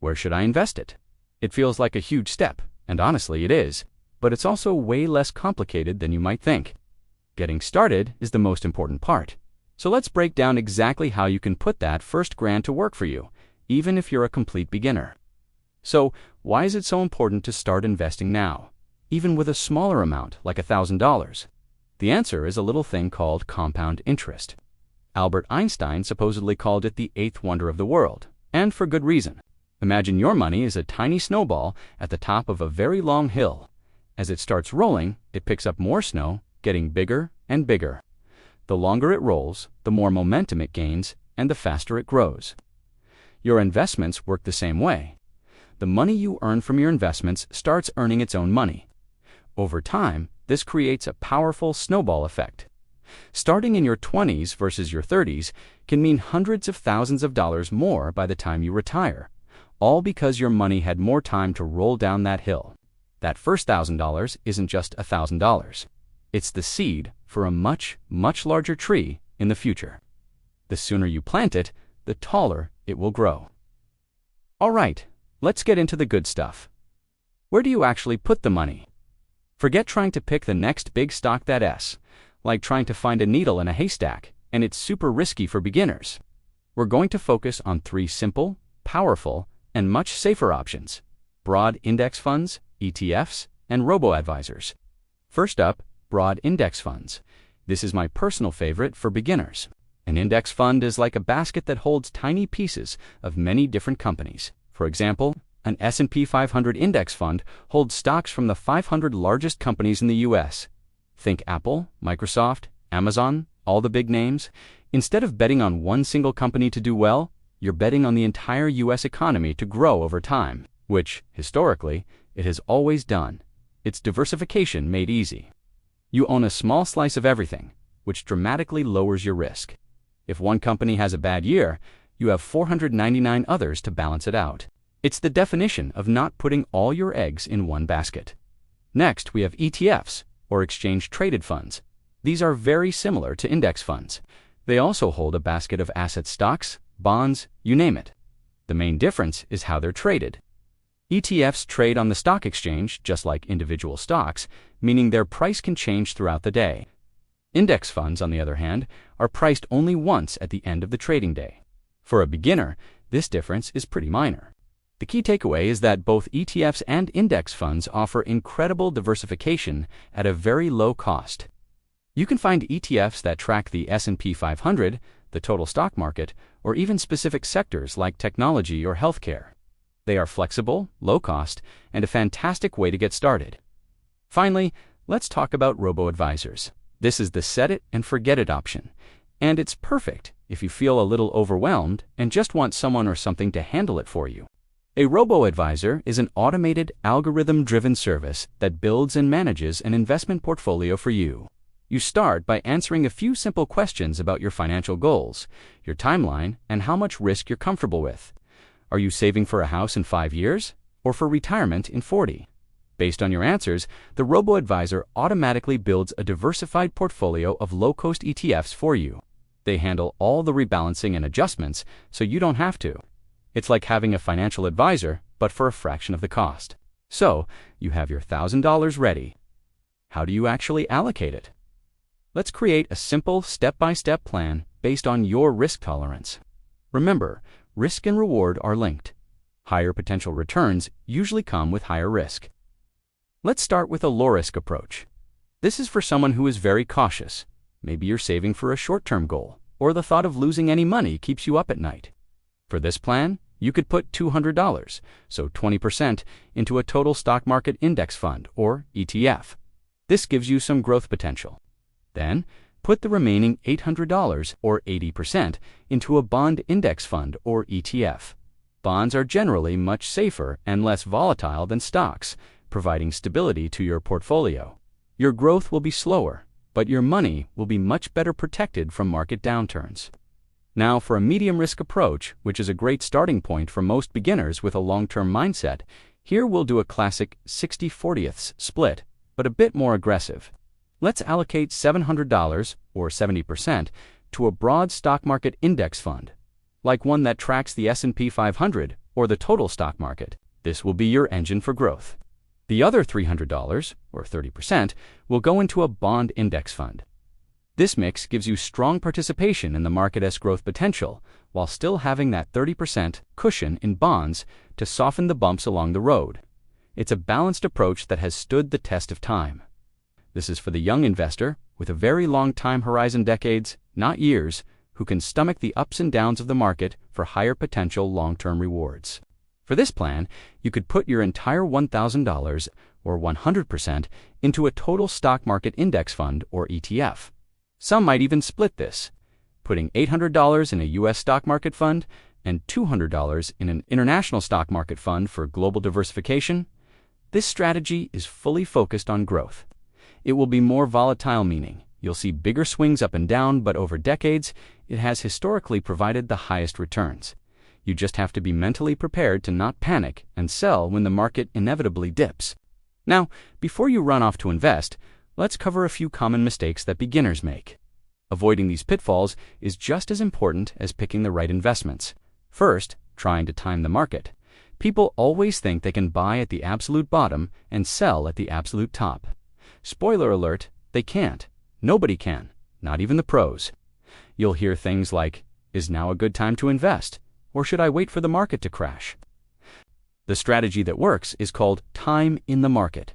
Where should I invest it? It feels like a huge step, and honestly it is, but it's also way less complicated than you might think. Getting started is the most important part. So let's break down exactly how you can put that first grand to work for you, even if you're a complete beginner. So, why is it so important to start investing now, even with a smaller amount like $1,000? The answer is a little thing called compound interest. Albert Einstein supposedly called it the eighth wonder of the world, and for good reason. Imagine your money is a tiny snowball at the top of a very long hill. As it starts rolling, it picks up more snow, getting bigger and bigger. The longer it rolls, the more momentum it gains, and the faster it grows. Your investments work the same way. The money you earn from your investments starts earning its own money. Over time, this creates a powerful snowball effect. Starting in your 20s versus your 30s can mean hundreds of thousands of dollars more by the time you retire, all because your money had more time to roll down that hill. That first $1,000 isn't just $1,000. It's the seed for a much, much larger tree in the future. The sooner you plant it, the taller it will grow. All right, let's get into the good stuff. Where do you actually put the money? Forget trying to pick the next big stock that's like trying to find a needle in a haystack, and it's super risky for beginners. We're going to focus on 3 simple, powerful, and much safer options: broad index funds, ETFs, and robo-advisors. First up, broad index funds. This is my personal favorite for beginners. An index fund is like a basket that holds tiny pieces of many different companies. For example, an S&P 500 index fund holds stocks from the 500 largest companies in the US. Think Apple, Microsoft, Amazon, all the big names. Instead of betting on one single company to do well, you're betting on the entire US economy to grow over time, which, historically, it has always done. It's diversification made easy. You own a small slice of everything, which dramatically lowers your risk. If one company has a bad year, you have 499 others to balance it out. It's the definition of not putting all your eggs in one basket. Next, we have ETFs, or exchange-traded funds. These are very similar to index funds. They also hold a basket of asset stocks, bonds, you name it. The main difference is how they're traded. ETFs trade on the stock exchange just like individual stocks, meaning their price can change throughout the day. Index funds, on the other hand, are priced only once at the end of the trading day. For a beginner, this difference is pretty minor. The key takeaway is that both ETFs and index funds offer incredible diversification at a very low cost. You can find ETFs that track the S&P 500, the total stock market, or even specific sectors like technology or healthcare. They are flexible, low cost, and a fantastic way to get started. Finally, let's talk about robo-advisors. This is the set it and forget it option, and it's perfect if you feel a little overwhelmed and just want someone or something to handle it for you. A robo-advisor is an automated, algorithm-driven service that builds and manages an investment portfolio for you. You start by answering a few simple questions about your financial goals, your timeline, and how much risk you're comfortable with. Are you saving for a house in 5 years, or for retirement in 40? Based on your answers, the robo-advisor automatically builds a diversified portfolio of low-cost ETFs for you. They handle all the rebalancing and adjustments, so you don't have to. It's like having a financial advisor, but for a fraction of the cost. So, you have your $1,000 ready. How do you actually allocate it? Let's create a simple step-by-step plan based on your risk tolerance. Remember, risk and reward are linked. Higher potential returns usually come with higher risk. Let's start with a low-risk approach. This is for someone who is very cautious. Maybe you're saving for a short-term goal, or the thought of losing any money keeps you up at night. For this plan, you could put $200, so 20%, into a total stock market index fund, or ETF. This gives you some growth potential. Then, put the remaining $800, or 80%, into a bond index fund, or ETF. Bonds are generally much safer and less volatile than stocks, providing stability to your portfolio. Your growth will be slower, but your money will be much better protected from market downturns. Now, for a medium-risk approach, which is a great starting point for most beginners with a long-term mindset, here we'll do a classic 60/40ths split, but a bit more aggressive. Let's allocate $700, or 70%, to a broad stock market index fund, like one that tracks the S&P 500 or the total stock market. This will be your engine for growth. The other $300, or 30%, will go into a bond index fund. This mix gives you strong participation in the market's growth potential, while still having that 30% cushion in bonds to soften the bumps along the road. It's a balanced approach that has stood the test of time. This is for the young investor with a very long time horizon, decades, not years, who can stomach the ups and downs of the market for higher potential long-term rewards. For this plan, you could put your entire $1,000, or 100%, into a total stock market index fund, or ETF. Some might even split this, putting $800 in a U.S. stock market fund and $200 in an international stock market fund for global diversification. This strategy is fully focused on growth. It will be more volatile, meaning you'll see bigger swings up and down, but over decades, it has historically provided the highest returns. You just have to be mentally prepared to not panic and sell when the market inevitably dips. Now, before you run off to invest, let's cover a few common mistakes that beginners make. Avoiding these pitfalls is just as important as picking the right investments. First, trying to time the market. People always think they can buy at the absolute bottom and sell at the absolute top. Spoiler alert, they can't. Nobody can, not even the pros. You'll hear things like, "Is now a good time to invest?" Or "Should I wait for the market to crash?" The strategy that works is called time in the market.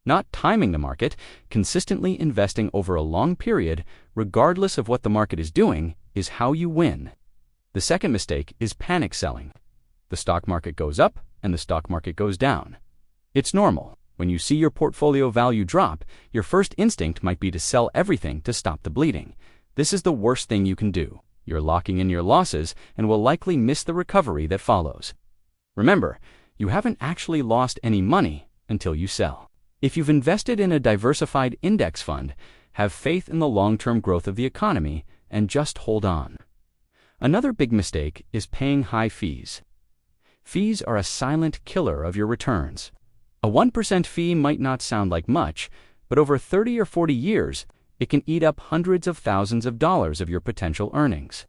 Not timing the market, consistently investing over a long period, regardless of what the market is doing, is how you win. The second mistake is panic selling. The stock market goes up and the stock market goes down. It's normal. When you see your portfolio value drop, your first instinct might be to sell everything to stop the bleeding. This is the worst thing you can do. You're locking in your losses and will likely miss the recovery that follows. Remember, you haven't actually lost any money until you sell. If you've invested in a diversified index fund, have faith in the long-term growth of the economy and just hold on. Another big mistake is paying high fees. Fees are a silent killer of your returns. A 1% fee might not sound like much, but over 30 or 40 years, it can eat up hundreds of thousands of dollars of your potential earnings.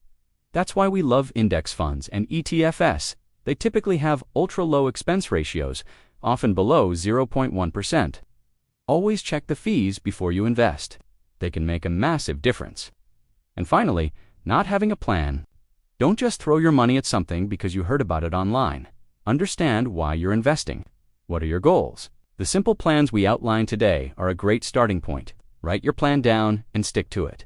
That's why we love index funds and ETFs. They typically have ultra-low expense ratios, often below 0.1%. Always check the fees before you invest. They can make a massive difference. And finally, not having a plan. Don't just throw your money at something because you heard about it online. Understand why you're investing. What are your goals? The simple plans we outlined today are a great starting point. Write your plan down and stick to it.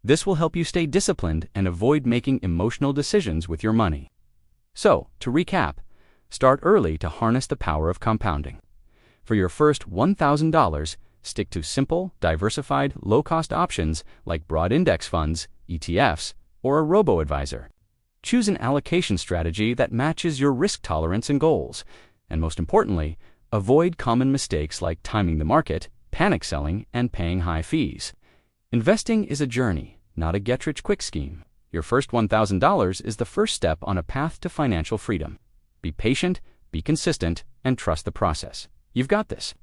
This will help you stay disciplined and avoid making emotional decisions with your money. So, to recap, start early to harness the power of compounding. For your first $1,000, stick to simple, diversified, low-cost options like broad index funds, ETFs, or a robo-advisor. Choose an allocation strategy that matches your risk tolerance and goals. And most importantly, avoid common mistakes like timing the market, panic selling, and paying high fees. Investing is a journey, not a get-rich-quick scheme. Your first $1,000 is the first step on a path to financial freedom. Be patient, be consistent, and trust the process. You've got this.